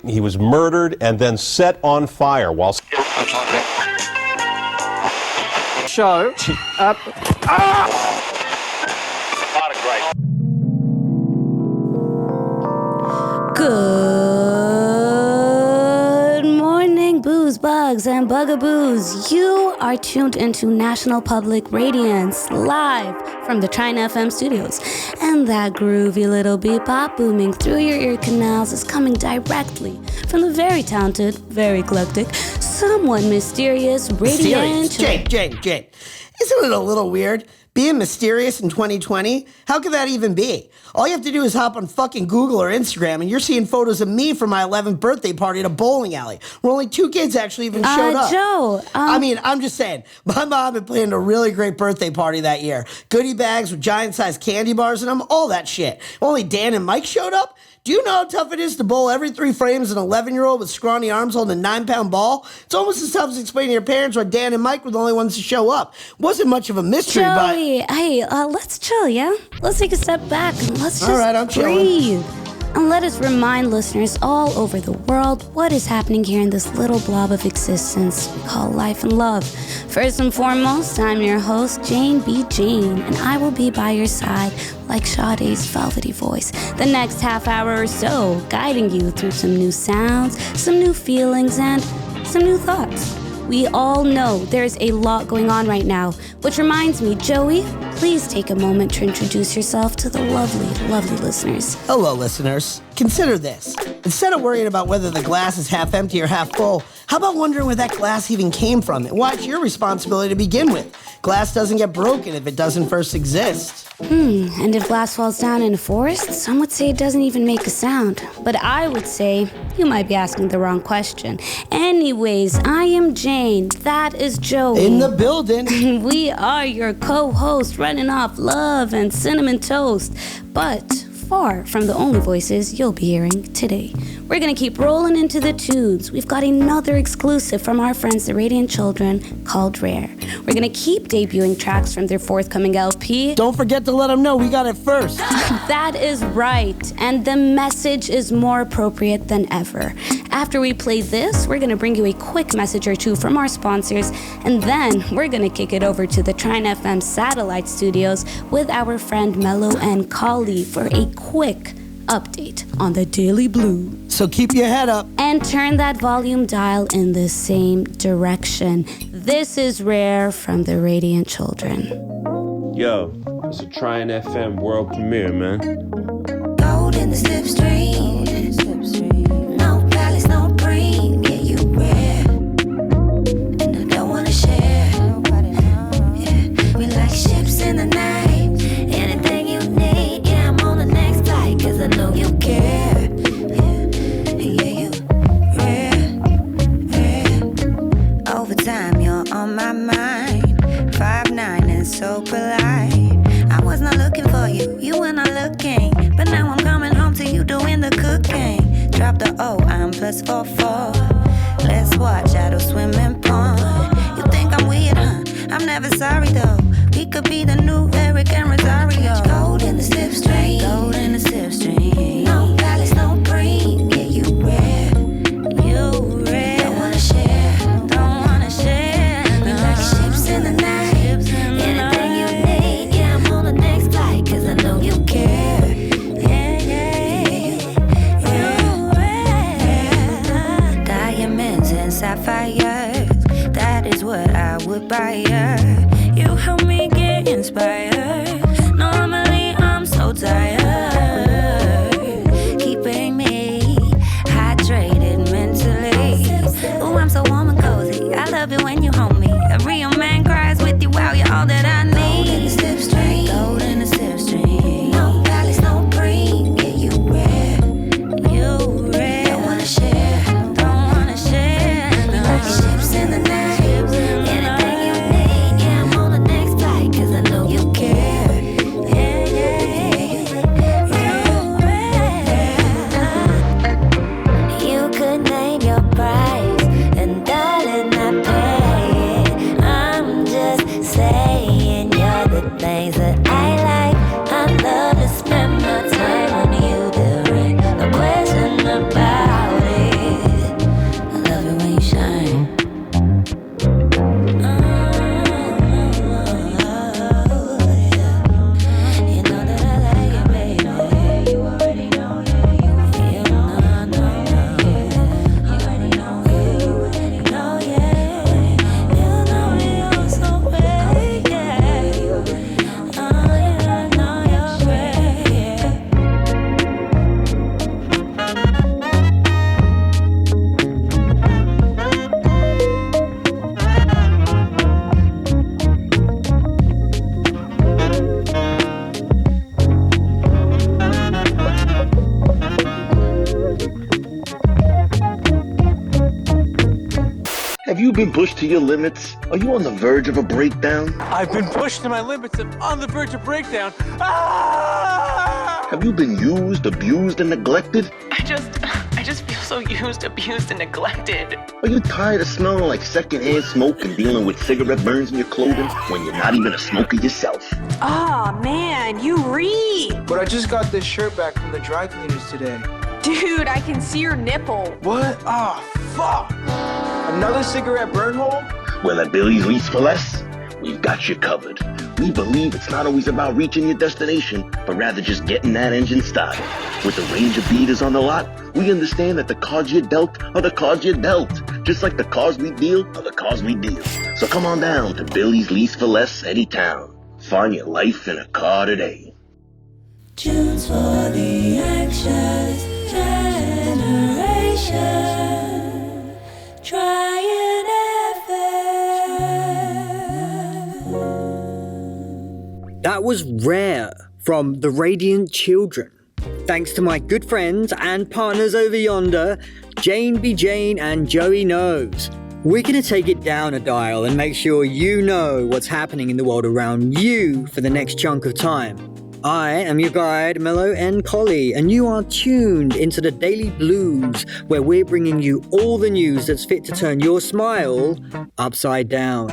He was murdered and then set on fire while... Show up. Good morning, booze, bugs, and bugaboos. You are tuned into National Public Radiance, live from the TRYN studios. And that groovy little beep-bop booming through your ear canals is coming directly from the very talented, very eclectic, somewhat mysterious, radiant... Jane. Isn't it a little weird? Being mysterious in 2020? How could that even be? All you have to do is hop on fucking Google or Instagram and you're seeing photos of me from my 11th birthday party at a bowling alley where only 2 kids actually even showed up. Joe, I'm just saying, my mom had planned a really great birthday party that year. Goodie bags with giant-sized candy bars in them, all that shit. Only Dan and Mike showed up? Do you know how tough it is to bowl every 3 frames an 11-year-old with scrawny arms holding a 9-pound ball? It's almost as tough as explaining to your parents why Dan and Mike were the only ones to show up. Wasn't much of a mystery, Joey, hey, let's chill, yeah? Let's take a step back and let's just all right, I'm breathe. And let us remind listeners all over the world what is happening here in this little blob of existence we call life and love. First and foremost, I'm your host, Jane B. Jane, and I will be by your side like Sade's velvety voice the next half hour or so, guiding you through some new sounds, some new feelings, and some new thoughts. We all know there's a lot going on right now, which reminds me, Joey, please take a moment to introduce yourself to the lovely, lovely listeners. Hello, listeners. Consider this. Instead of worrying about whether the glass is half empty or half full, how about wondering where that glass even came from and why it's your responsibility to begin with? Glass doesn't get broken if it doesn't first exist. And if glass falls down in a forest, some would say it doesn't even make a sound. But I would say you might be asking the wrong question. Anyways, I am Jane. That is Joey. In the building. We are your co-hosts running off love and cinnamon toast. But far from the only voices you'll be hearing today. We're gonna keep rolling into the tunes. We've got another exclusive from our friends, the Radiant Children, called Rare. We're gonna keep debuting tracks from their forthcoming LP. Don't forget to let them know we got it first. That is right, and the message is more appropriate than ever. After we play this, we're gonna bring you a quick message or two from our sponsors, and then we're gonna kick it over to the Trynfm satellite studios with our friend Melo and Choly for a quick update on the Daily Blue. So keep your head up. And turn that volume dial in the same direction. This is Rare from the Radiant Children. Yo, it's a TRYN world premiere, man. Gold in the slipstream. No palace, no cream. Yeah, you rare. And I don't wanna share. Yeah, we like ships in the night. Anything you need, yeah, I'm on the next flight. Cause I know you care. Yeah, you rare. Over time, you're on my mind. 5'9" and so polite. I was not looking for you, you were not looking. But now I'm coming home to you doing the cooking. Drop the O, I'm +44. Let's watch out of swimming pool. You think I'm weird, huh? I'm never sorry though. We could be the new Eric and Rosario. Gold in the slipstream. Gold in the slipstream. No palace, no cream. Yeah, you rare. You rare. Don't wanna share. Don't wanna share. We like ships in the night. Anything you need. Yeah, I'm on the next flight. Cause I know you care. You rare. Diamonds and sapphires. That is what I would buy her. You help me get inspired. Normally I'm so tired. Keeping me hydrated mentally. Ooh, I'm so warm and cozy. I love it when you hold me. A real man cries with you while you're all that I need. Gold in the slipstream. Gold in the slipstream. No palace, no cream. Yeah, you rare. You rare. Don't wanna share. Don't wanna share. We like ships in the night. Anything you need. Yeah, been pushed to your limits? Are you on the verge of a breakdown? I've been pushed to my limits and on the verge of breakdown. Ah! Have you been used, abused, and neglected? I just feel so used, abused, and neglected. Are you tired of smelling like secondhand smoke and dealing with cigarette burns in your clothing when you're not even a smoker yourself? Oh man, you read. But I just got this shirt back from the dry cleaners today. Dude, I can see your nipple. What? Ah, fuck! Another cigarette burn hole? Well, at Billy's Lease for Less, we've got you covered. We believe it's not always about reaching your destination, but rather just getting that engine started. With a range of beaters on the lot, we understand that the cards you're dealt are the cards you're dealt. Just like the cars we deal are the cars we deal. So come on down to Billy's Lease for Less, Anytown. Find your life in a car today. Tunes for the anxious generation. TRYN FM. That was Rare from The Radiant Children. Thanks to my good friends and partners over yonder, Jane Be Jane and Joey Knows. We're going to take it down a dial and make sure you know what's happening in the world around you for the next chunk of time. I am your guide, Melo and Choly, and you are tuned into the Daily Blues, where we're bringing you all the news that's fit to turn your smile upside down.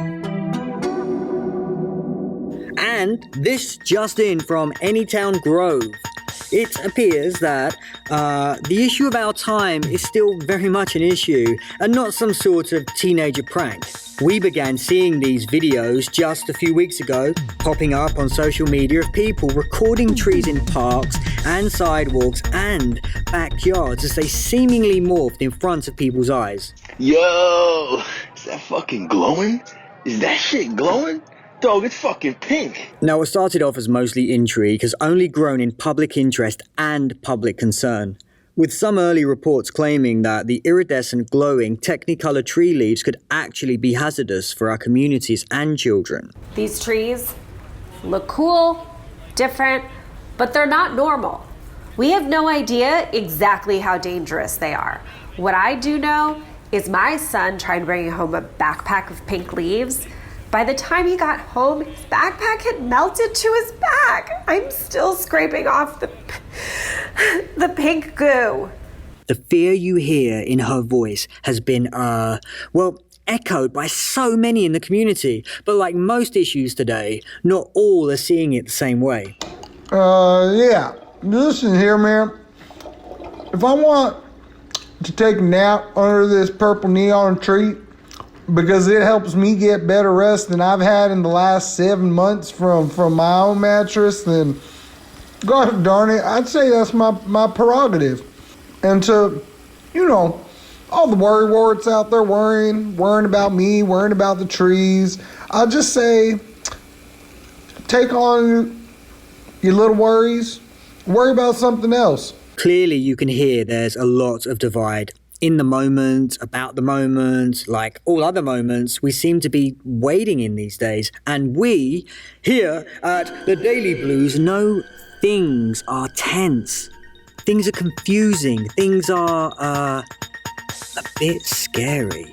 And this just in from Anytown Grove. It appears that the issue of our time is still very much an issue and not some sort of teenager prank. We began seeing these videos just a few weeks ago, popping up on social media of people recording trees in parks and sidewalks and backyards as they seemingly morphed in front of people's eyes. Yo, is that fucking glowing? Is that shit glowing? Dog, it's fucking pink. Now, it started off as mostly intrigue, has only grown in public interest and public concern, with some early reports claiming that the iridescent glowing Technicolor tree leaves could actually be hazardous for our communities and children. These trees look cool, different, but they're not normal. We have no idea exactly how dangerous they are. What I do know is my son tried bringing home a backpack of pink leaves. By the time he got home, his backpack had melted to his back. I'm still scraping off the pink goo. The fear you hear in her voice has been, echoed by so many in the community. But like most issues today, not all are seeing it the same way. Yeah. Listen here, man. If I want to take a nap under this purple neon tree, because it helps me get better rest than I've had in the last 7 months from my own mattress, then gosh darn it, I'd say that's my prerogative. And to, all the worrywarts out there worrying about me, worrying about the trees, I'll just say, take on your little worries, worry about something else. Clearly you can hear there's a lot of divide. In the moment, about the moment, like all other moments, we seem to be waiting in these days. And we, here at the Daily Blues, know things are tense. Things are confusing. Things are, a bit scary.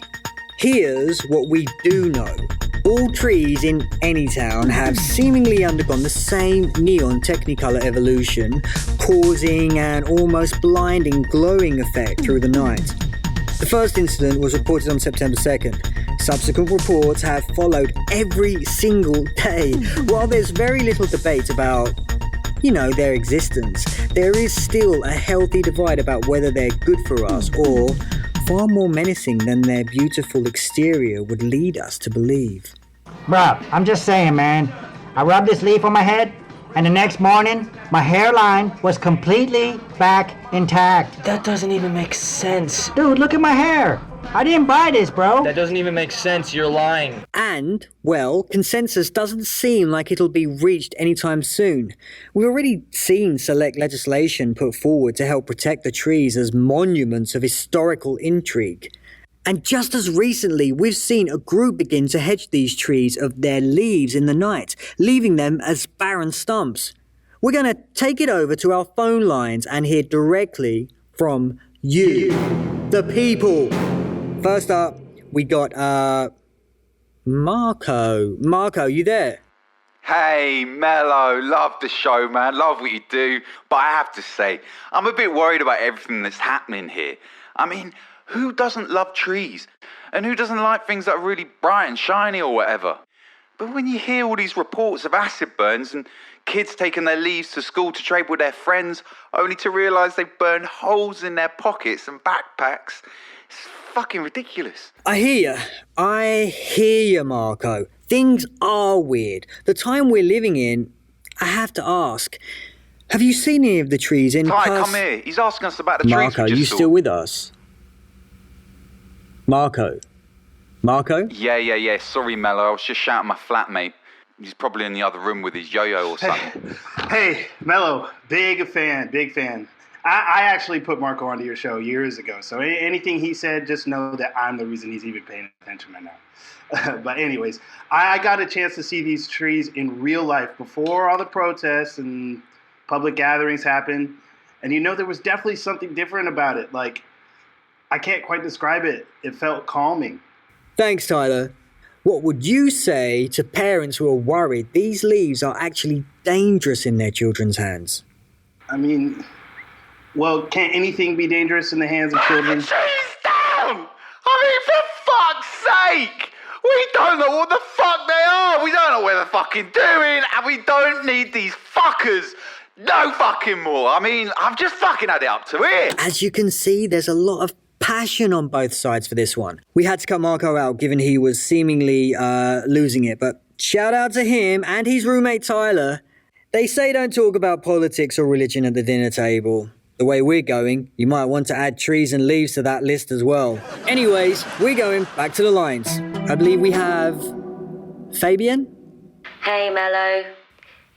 Here's what we do know. All trees in Anytown have seemingly undergone the same neon Technicolor evolution, causing an almost blinding glowing effect through the night. The first incident was reported on September 2nd. Subsequent reports have followed every single day. While there's very little debate about, their existence, there is still a healthy divide about whether they're good for us or far more menacing than their beautiful exterior would lead us to believe. Bruh, I'm just saying, man. I rubbed this leaf on my head, and the next morning, my hairline was completely back intact. That doesn't even make sense. Dude, look at my hair. I didn't buy this, bro. That doesn't even make sense. You're lying. And, consensus doesn't seem like it'll be reached anytime soon. We've already seen select legislation put forward to help protect the trees as monuments of historical intrigue. And just as recently, we've seen a group begin to hedge these trees of their leaves in the night, leaving them as barren stumps. We're going to take it over to our phone lines and hear directly from you, the people. First up, we got, Marco. Marco, you there? Hey, Melo, love the show, man. Love what you do. But I have to say, I'm a bit worried about everything that's happening here. I mean, who doesn't love trees? And who doesn't like things that are really bright and shiny or whatever? But when you hear all these reports of acid burns and kids taking their leaves to school to trade with their friends, only to realise they've burned holes in their pockets and backpacks, it's fucking ridiculous. I hear you, Marco. Things are weird. The time we're living in, I have to ask, have you seen any of the trees in Ty, come here. He's asking us about the trees Marco, we just you saw. still with us? Marco? Yeah. Sorry, Melo. I was just shouting my flatmate. He's probably in the other room with his yo-yo or something. Hey, Melo. Big fan. I actually put Marco onto your show years ago, so anything he said, just know that I'm the reason he's even paying attention right now. But anyways, I got a chance to see these trees in real life before all the protests and public gatherings happened. And there was definitely something different about it. Like, I can't quite describe it. It felt calming. Thanks, Tyler. What would you say to parents who are worried these leaves are actually dangerous in their children's hands? I mean, well, can't anything be dangerous in the hands of children? Trees down! I mean, for fuck's sake! We don't know what the fuck they are! We don't know what they're fucking doing, and we don't need these fuckers! No fucking more! I mean, I've just fucking had it up to here! As you can see, there's a lot of passion on both sides for this one. We had to cut Marco out given he was seemingly losing it, but shout out to him and his roommate Tyler. They say don't talk about politics or religion at the dinner table. The way we're going, you might want to add trees and leaves to that list as well. Anyways, we're going back to the lines. I believe we have Fabienne? Hey, Melo.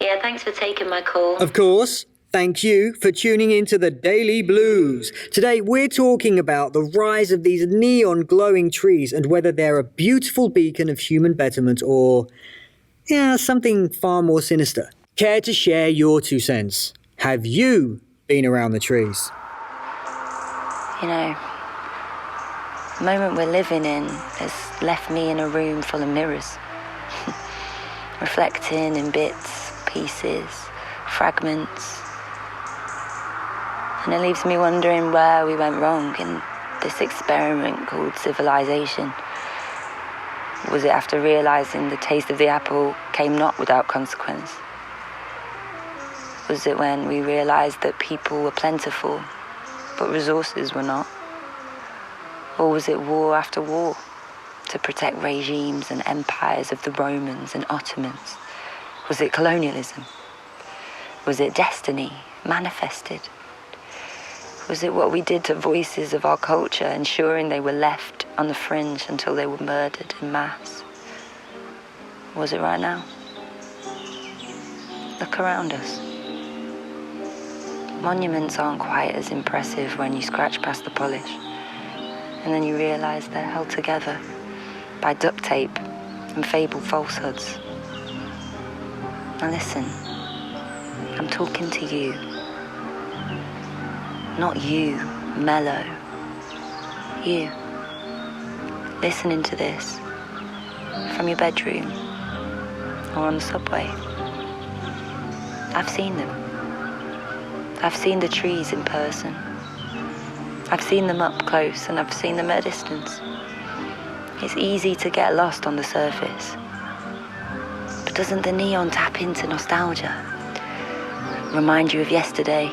Yeah, thanks for taking my call. Of course. Thank you for tuning into the Daily Blues. Today we're talking about the rise of these neon glowing trees and whether they're a beautiful beacon of human betterment or, something far more sinister. Care to share your 2 cents? Have you been around the trees? The moment we're living in has left me in a room full of mirrors. Reflecting in bits, pieces, fragments. And it leaves me wondering where we went wrong in this experiment called civilization. Was it after realizing the taste of the apple came not without consequence? Was it when we realized that people were plentiful, but resources were not? Or was it war after war to protect regimes and empires of the Romans and Ottomans? Was it colonialism? Was it destiny manifested? Was it what we did to voices of our culture, ensuring they were left on the fringe until they were murdered in mass? Was it right now? Look around us. Monuments aren't quite as impressive when you scratch past the polish, and then you realize they're held together by duct tape and fabled falsehoods. Now listen, I'm talking to you. Not you, Melo. You. Listening to this from your bedroom or on the subway. I've seen them. I've seen the trees in person. I've seen them up close and I've seen them at a distance. It's easy to get lost on the surface. But doesn't the neon tap into nostalgia? Remind you of yesterday?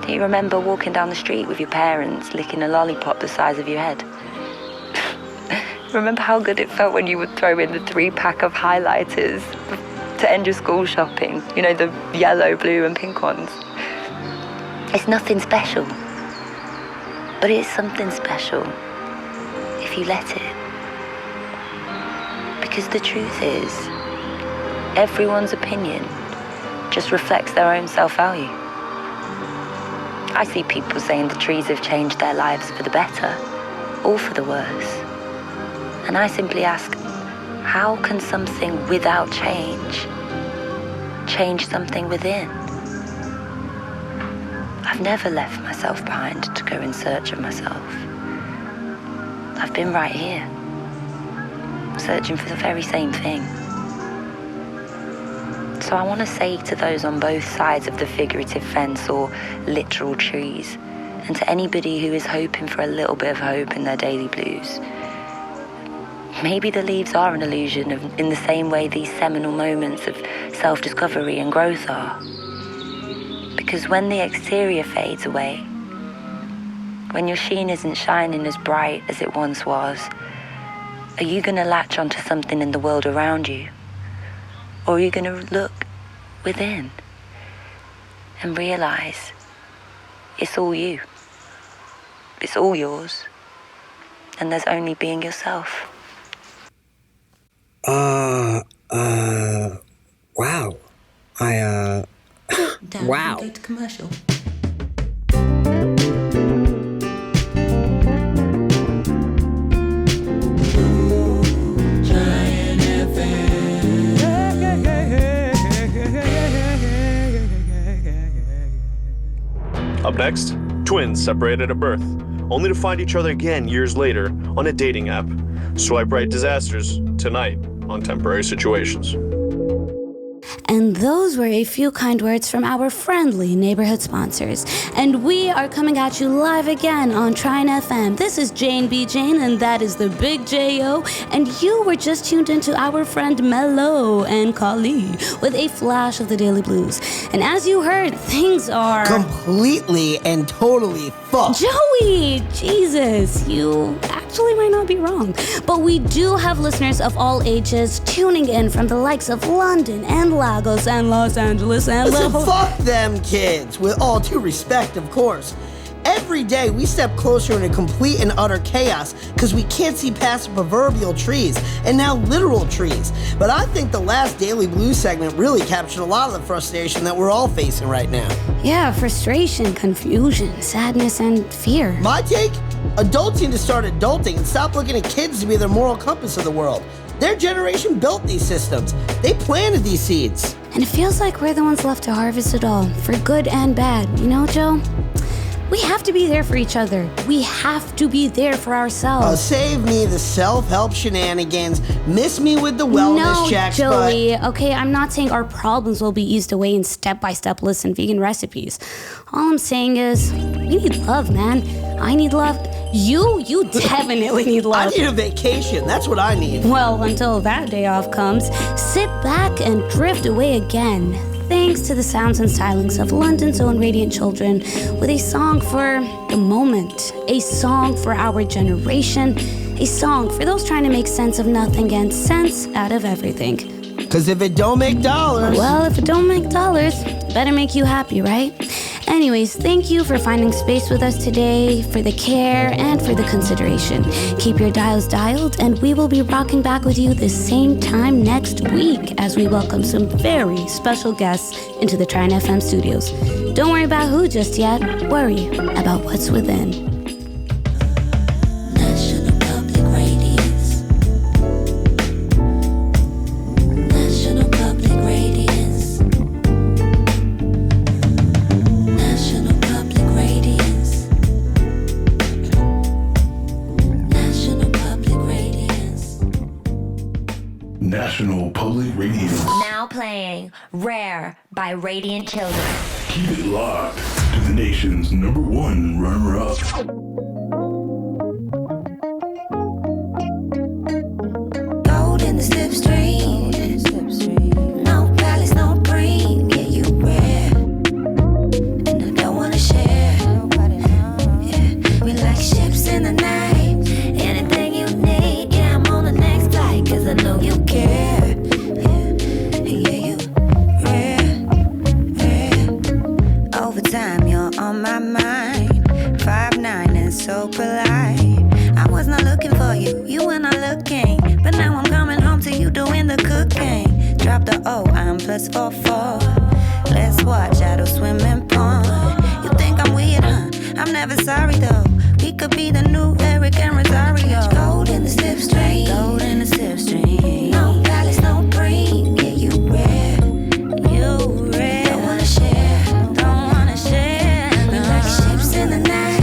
Do you remember walking down the street with your parents, licking a lollipop the size of your head? Remember how good it felt when you would throw in the 3-pack of highlighters to end your school shopping? The yellow, blue and pink ones. It's nothing special. But it's something special if you let it. Because the truth is, everyone's opinion just reflects their own self-value. I see people saying the trees have changed their lives for the better or for the worse. And I simply ask, how can something without change something within? I've never left myself behind to go in search of myself. I've been right here, searching for the very same thing. So I want to say to those on both sides of the figurative fence or literal trees, and to anybody who is hoping for a little bit of hope in their daily blues, maybe the leaves are an illusion in the same way these seminal moments of self-discovery and growth are. Because when the exterior fades away, when your sheen isn't shining as bright as it once was, are you going to latch onto something in the world around you? Or are you going to look within and realize it's all you? It's all yours. And there's only being yourself. Wow. Damn, wow. Go to commercial. Up next, twins separated at birth, only to find each other again years later on a dating app. Swipe right disasters tonight on Temporary Situations. And those were a few kind words from our friendly neighborhood sponsors. And we are coming at you live again on TRYN. This is Jane B. Jane, and that is the Big J.O. And you were just tuned into our friend Melo and Choly with a flash of the Daily Blues. And as you heard, things are completely and totally fucked. Joey! Jesus, you actually might not be wrong. But we do have listeners of all ages tuning in from the likes of London and Lagos and Los Angeles and Listen, fuck them kids, with all due respect, of course. Every day we step closer into complete and utter chaos because we can't see past proverbial trees and now literal trees. But I think the last Daily Blues segment really captured a lot of the frustration that we're all facing right now. Yeah, frustration, confusion, sadness, and fear. My take? Adults need to start adulting and stop looking at kids to be their moral compass of the world. Their generation built these systems. They planted these seeds. And it feels like we're the ones left to harvest it all, for good and bad. You know, Joe? We have to be there for each other. We have to be there for ourselves. Save me the self-help shenanigans. Miss me with the wellness checks. No, Joey. Okay, I'm not saying our problems will be eased away in step-by-step lists and vegan recipes. All I'm saying is, we need love, man. I need love. You definitely need love. I need a vacation. That's what I need. Well, until that day off comes, sit back and drift away again. Thanks to the sounds and stylings of London's own Radiant Children, with a song for the moment, a song for our generation, a song for those trying to make sense of nothing and sense out of everything. Because if it don't make dollars... Well, if it don't make dollars, it better make you happy, right? Anyways, thank you for finding space with us today, for the care and for the consideration. Keep your dials dialed, and we will be rocking back with you the same time next week as we welcome some very special guests into the TRYN studios. Don't worry about who just yet. Worry about what's within. National Public Radiance. National Public Radiance. National Public Radiance. National Public Radiance. National Public Radiance. Now playing Rare by Radiant Children. Keep it locked to the nation's #1 runner-up. Gold in the slipstream. No palace, no cream. Yeah, you rare. And I don't wanna share. Yeah, we like ships in the night. Anything you need, yeah, I'm on the next flight. Cause I know you care. Yeah, you rare. Over time, you're on my mind. 5'9" and so polite. I was not looking for you, you were not looking. But now I'm coming home to you doing the cooking. Drop the O, I'm +44. Let's watch adult swimming pond. You think I'm weird, huh? I'm never sorry though. We could be the new Eric and Rosario. Gold in the slipstream. Gold in the slipstream. No palace, no cream. Yeah, you rare. You rare. Don't wanna share. Don't wanna share. We like ships in the night.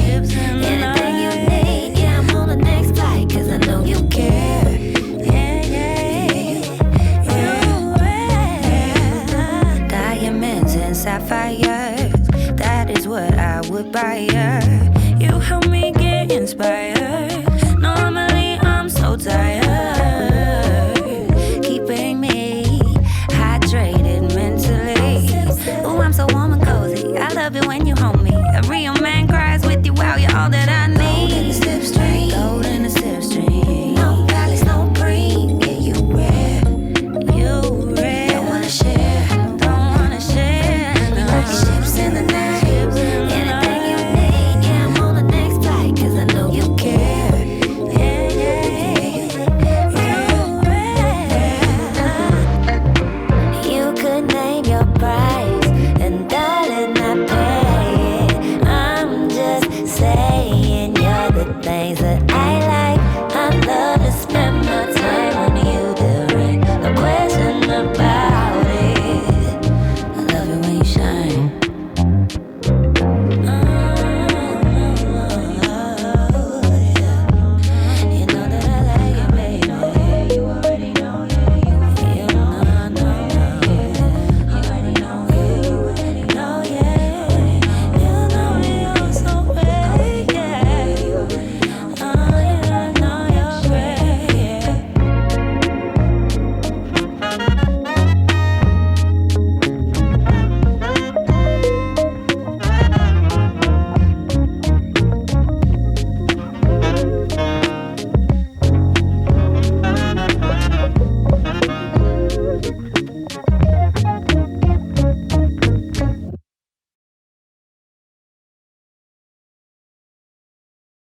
Anything you need. Yeah, I'm on the next flight. what I would buy her. You help me get inspired. Normally I'm so tired, keeping me hydrated mentally. Ooh, I'm so warm and cozy. I love it when you hold me. A real